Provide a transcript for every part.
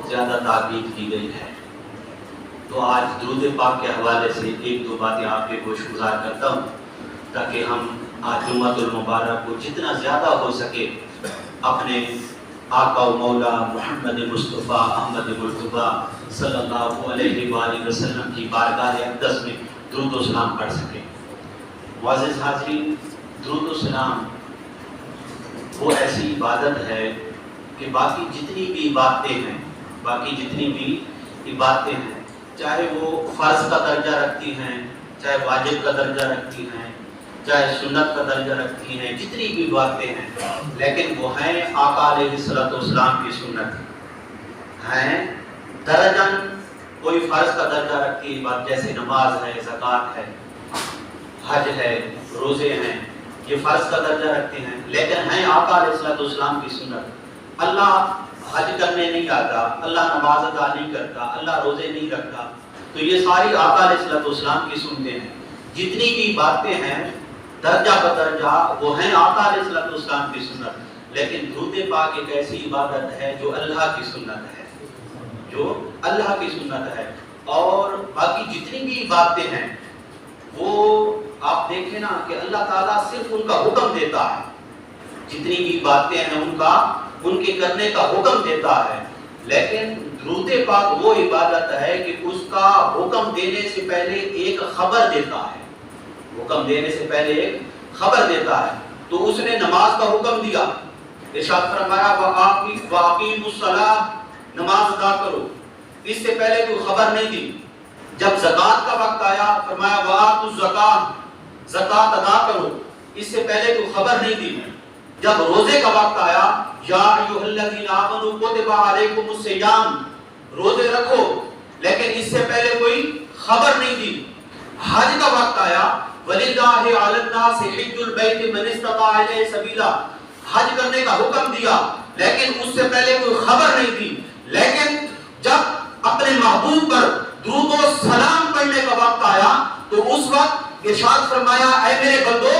بہت زیادہ تاکید کی گئی ہے۔ تو آج درود پاک کے حوالے سے ایک دو باتیں آپ کے گوش گزار کرتا ہوں تاکہ ہم آج جمعۃ المبارک کو جتنا زیادہ ہو سکے اپنے آقا و مولا محمد مصطفیٰ احمد مرتضیٰ صلی اللہ علیہ وآلہ وسلم کی بارگاہ اقدس میں درود و سلام پڑھ سکیں۔ معزز حاضرین، درود و سلام وہ ایسی عبادت ہے کہ باقی جتنی بھی عبادتیں ہیں چاہے وہ فرض کا درجہ رکھتی ہیں، چاہے واجب کا درجہ رکھتی ہیں، چاہے سنت کا درجہ رکھتی ہیں، جتنی بھی باتیں ہیں، لیکن وہ ہیں آقا علیہ الصلوۃ والسلام کی سنت ہیں۔ درجن کوئی فرض کا درجہ رکھتی ہے، جیسے نماز ہے، زکوٰۃ ہے، حج ہے، روزے ہیں، یہ فرض کا درجہ رکھتے ہیں، لیکن ہیں آقا علیہ الصلوۃ والسلام کی سنت۔ اللہ حج کرنے نہیں آتا، اللہ نماز ادا نہیں کرتا، اللہ روزے نہیں رکھتا، تو یہ ساری آقا علیہ الصلوۃ والسلام کی سنتیں ہیں۔ جتنی بھی باتیں ہیں درجہ بدرجہ وہ ہیں آقا علیہ الصلوۃ والسلام کی سنت، لیکن درود پاک ایک ایسی عبادت ہے جو اللہ کی سنت ہے، اور باقی جتنی بھی باتیں ہیں وہ آپ دیکھیں نا کہ اللہ تعالیٰ صرف ان کا حکم دیتا ہے، جتنی بھی باتیں ہیں ان کے کرنے کا حکم دیتا ہے، لیکن درود پاک وہ عبادت ہے کہ اس کا حکم دینے سے پہلے ایک خبر دیتا ہے، تو اس نے نماز کا حکم دیا، ارشاد فرمایا وَأَقِیمُوا الصَّلَاةَ، نماز ادا کرو، اس سے پہلے کوئی خبر نہیں دی۔ جب زکوٰۃ کا وقت آیا فرمایا وَآتُوا الزَّکَاةَ، زکوٰۃ ادا کرو، اس سے پہلے کوئی خبر نہیں دی۔ جب روزے کا وقت آیا یا ایھا الذین آمنوا کتب علیکم الصیام، روزے رکھو، لیکن اس سے پہلے کوئی خبر نہیں دی۔ حج کا وقت آیا وَلِلَّهِ عَلَى النَّاسِ حِجُّ الْبَیْتِ مَنِ اسْتَطَاعَ إِلَیْهِ سَبِیلًا، حج کرنے کا حکم دیا، لیکن اس سے پہلے کوئی خبر نہیں دی۔ لیکن جب اپنے محبوب پر درود و سلام پڑھنے کا وقت آیا تو اس وقت ارشاد فرمایا اے میرے بندو،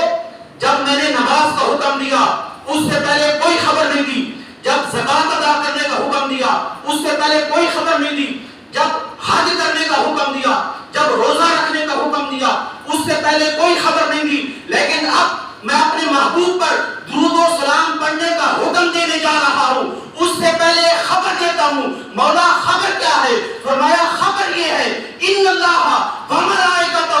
جب میں نے نماز کا حکم دیا اس سے پہلے کوئی خبر نہیں دی، جب زکوٰۃ ادا کرنے کا حکم دیا اس سے پہلے کوئی خبر نہیں دی، جب حج کرنے کا حکم دیا، جب روزہ رکھنے کا حکم دیا اس سے پہلے کوئی خبر نہیں دی، لیکن اب میں اپنے محبوب پر درود و سلام پڑھنے کا حکم دینے جا رہا ہوں، اس سے پہلے خبر دیتا ہوں۔ مولا خبر کیا ہے؟ فرمایا خبر یہ ہے ان اللہ وملائکتہ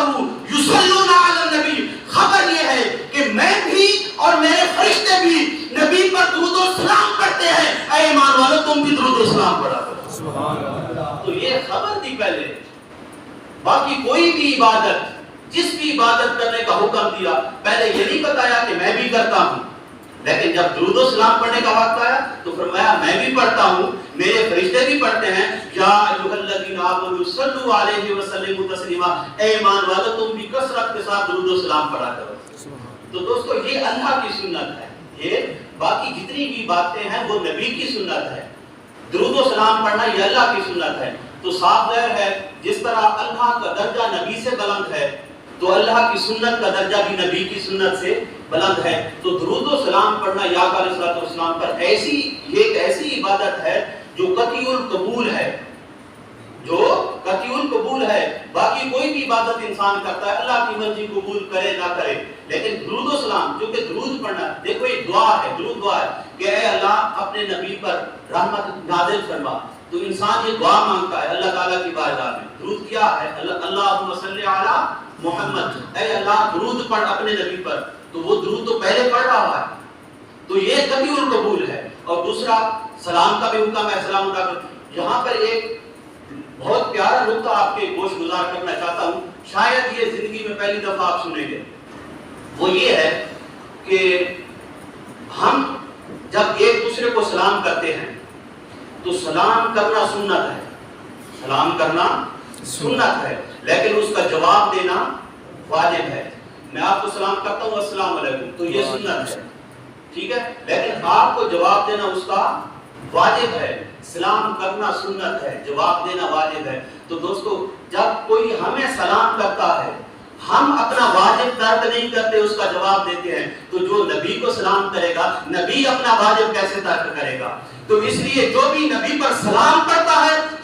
یصلون علی النبی، خبر یہ ہے کہ میں بھی اور میرے فرشتے بھی نبی پر درود و سلام پڑھتے ہیں، اے ایمان والو تم بھی درود و سلام پڑھا کرو۔ سبحان اللہ۔ تو یہ خبر دی پہلے، باقی کوئی بھی عبادت، جس بھی عبادت کرنے کا حکم دیا پہلے یہ نہیں بتایا کہ میں بھی کرتا ہوں، لیکن جب درود و سلام پڑھنے کا وقت آیا تو فرمایا میں بھی پڑھتا ہوں، میرے فرشتے بھی پڑھتے ہیں، یا ایھا الذین آمنوا صلوا علیہ وسلموا تسلیما، اے ایمان والو تم بھی کثرت کے ساتھ درود و سلام پڑھا کرو۔ تو دوستو یہ اللہ کی سنت ہے، یہ باقی جتنی بھی باتیں ہیں وہ نبی کی سنت ہے، درود و سلام پڑھنا یہ اللہ کی سنت ہے۔ تو صاف ظاہر ہے جس طرح اللہ کا درجہ نبی سے بلند ہے تو اللہ کی سنت کا درجہ بھی نبی کی سنت سے بلند ہے۔ تو درود و سلام پڑھنا یا علیہ الصلوۃ والسلام پر ایک ایسی عبادت ہے جو قطعی القبول ہے، باقی کوئی بھی عبادت انسان کرتا ہے اللہ کی مرضی قبول کرے نہ کرے، لیکن درود و سلام جو کہ درود پڑھنا، دیکھو یہ دعا ہے، درود دعا ہے کہ اے اللہ اپنے نبی پر رحمت نازل فرما، تو انسان یہ دعا مانگتا ہے اللہ تعالیٰ کی بارگاہ میں۔ درود کیا ہے؟ اللہم صلی علی محمد، اے اللہ درود پڑھ اپنے نبی پر، تو وہ درود تو پہلے پڑھ رہا ہے، تو یہ قطعی القبول ہے۔ اور دوسرا سلام کا بھی حکم ہے، سلام ادا کر۔ یہاں پر ایک بہت پیارا نقطہ آپ کے گوش گزار کرنا چاہتا ہوں، شاید یہ زندگی میں پہلی دفعہ آپ سنیں گے، وہ یہ ہے کہ ہم جب ایک دوسرے کو سلام کرتے ہیں تو سلام کرنا سنت ہے، لیکن اس کا جواب دینا واجب ہے۔ میں آپ کو سلام کرتا ہوں السلام علیکم، تو یہ سنت ہے، ٹھیک ہے، لیکن آپ کو جواب دینا اس کا واجب ہے۔ سلام کرنا سنت ہے، جواب دینا واجب ہے۔ تو دوستو جب کوئی ہمیں سلام کرتا ہے ہم اپنا واجب ترک نہیں کرتے، اس کا جواب دیتے ہیں، تو جو نبی کو سلام کرے گا نبی اپنا واجب کیسے ترک کرے گا؟ تو اس لیے جو بھی نبی پر سلام کرتا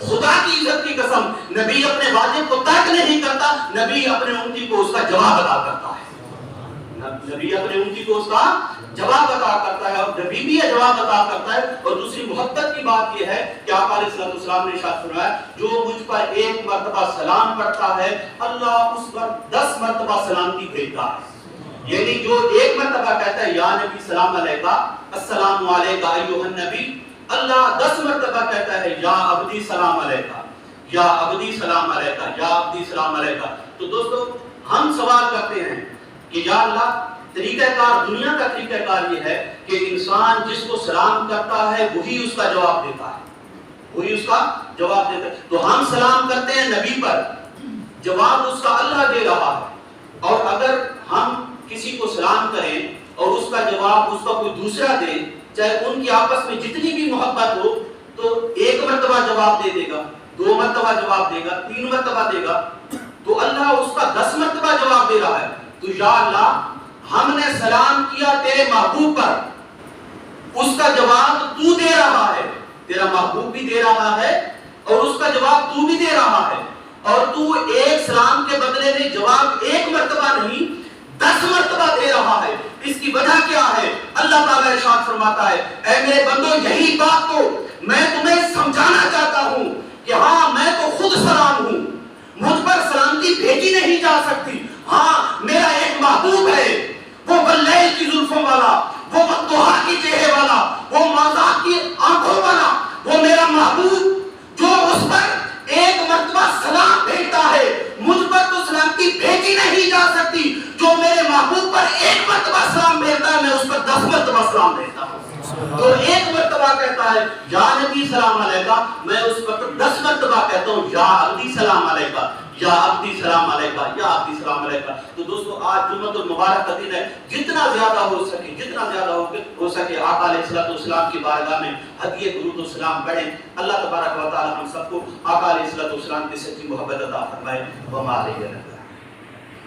خدا کی عزت کی قسم نبی اپنے واجب کو ترک نہیں کرتا، نبی اپنے امتی کو اس کا جواب ادا کرتا ہے، نبی اپنے امتی کو اس کا جواب عطا کرتا ہے، اور نبی بھی یہ جواب عطا کرتا ہے۔ اور دوسری محبت کی بات یہ ہے کہ آقا علیہ السلام نے ارشاد فرمایا جو مجھ پر ایک مرتبہ سلام پڑھتا ہے اللہ اس پر 10 مرتبہ سلامتی بھیجتا ہے، یعنی جو ایک مرتبہ کہتا ہے یا نبی سلام علیکہ السلام علیکہ ایھا النبی، اللہ 10 مرتبہ کہتا ہے یا عبدی سلام علیکہ یا عبدی سلام علیکہ یا عبدی سلام علیکہ۔ تو دوستو ہم سوال کرتے ہیں کہ یا اللہ طریقہ کار، دنیا کا طریقہ کار یہ ہے کہ انسان جس کو سلام کرتا ہے وہی اس کا جواب دیتا ہے، وہی اس کا جواب دیتا ہے۔ تو ہم سلام کرتے ہیں نبی پر، جواب اس کا اللہ دے رہا ہے، اور اگر ہم کسی کو سلام کریں اور اس کا جواب اس کا کوئی دوسرا دے، چاہے ان کی آپس میں جتنی بھی محبت ہو، تو 1 مرتبہ جواب دے دے گا، 2 مرتبہ جواب دے گا، 3 مرتبہ دے گا، تو اللہ اس کا 10 مرتبہ جواب دے رہا ہے۔ تو یا اللہ ہم نے سلام کیا تیرے محبوب پر، اس کا جواب تو دے رہا ہے، تیرا محبوب بھی دے رہا ہے اور اس کا جواب تو بھی دے رہا ہے، اور تو ایک سلام کے بدلے میں جواب 1 مرتبہ نہیں 10 مرتبہ دے رہا ہے۔ اس کی وجہ کیا ہے؟ اللہ تعالیٰ ارشاد فرماتا ہے اے میرے بندو یہی بات کو میں تمہیں سمجھانا چاہتا ہوں کہ ہاں میں تو خود سلام ہوں، مجھ پر سلامتی بھیجی نہیں جا سکتی، ہاں میرا ایک محبوب ہے، وہ واللیل کی زلفوں والا، وہ والضحیٰ کی چہرے والا، وہ مازاق کی آنکھوں والا، وہ میرا محبوب جو اس پر 1 مرتبہ سلام بھیجتا ہے، مجھ پر تو سلامتی بھیجی نہیں جا سکتی، جو میرے محبوب پر 1 مرتبہ سلام بھیجتا ہے میں اس پر 10 مرتبہ سلام بھیجتا ہوں۔ تو 1 مرتبہ کہتا ہے یا نبی سلام علیکہ، میں اس پر 10 مرتبہ کہتا ہوں یا عبدی سلام علیکہ یا عبدی سلام علیکہ یا عبدی سلام علیکہ۔ تو دوستو آج جمعۃ المبارک کا دن ہے، جتنا زیادہ ہو سکے آقا علیہ السلام کی بارگاہ میں ہدیہ درود و سلام پڑھیں۔ اللہ تبارک و تعالی ہم سب کو آقا علیہ السلام کی سچی محبت عطا فرمائے۔ وما علیہ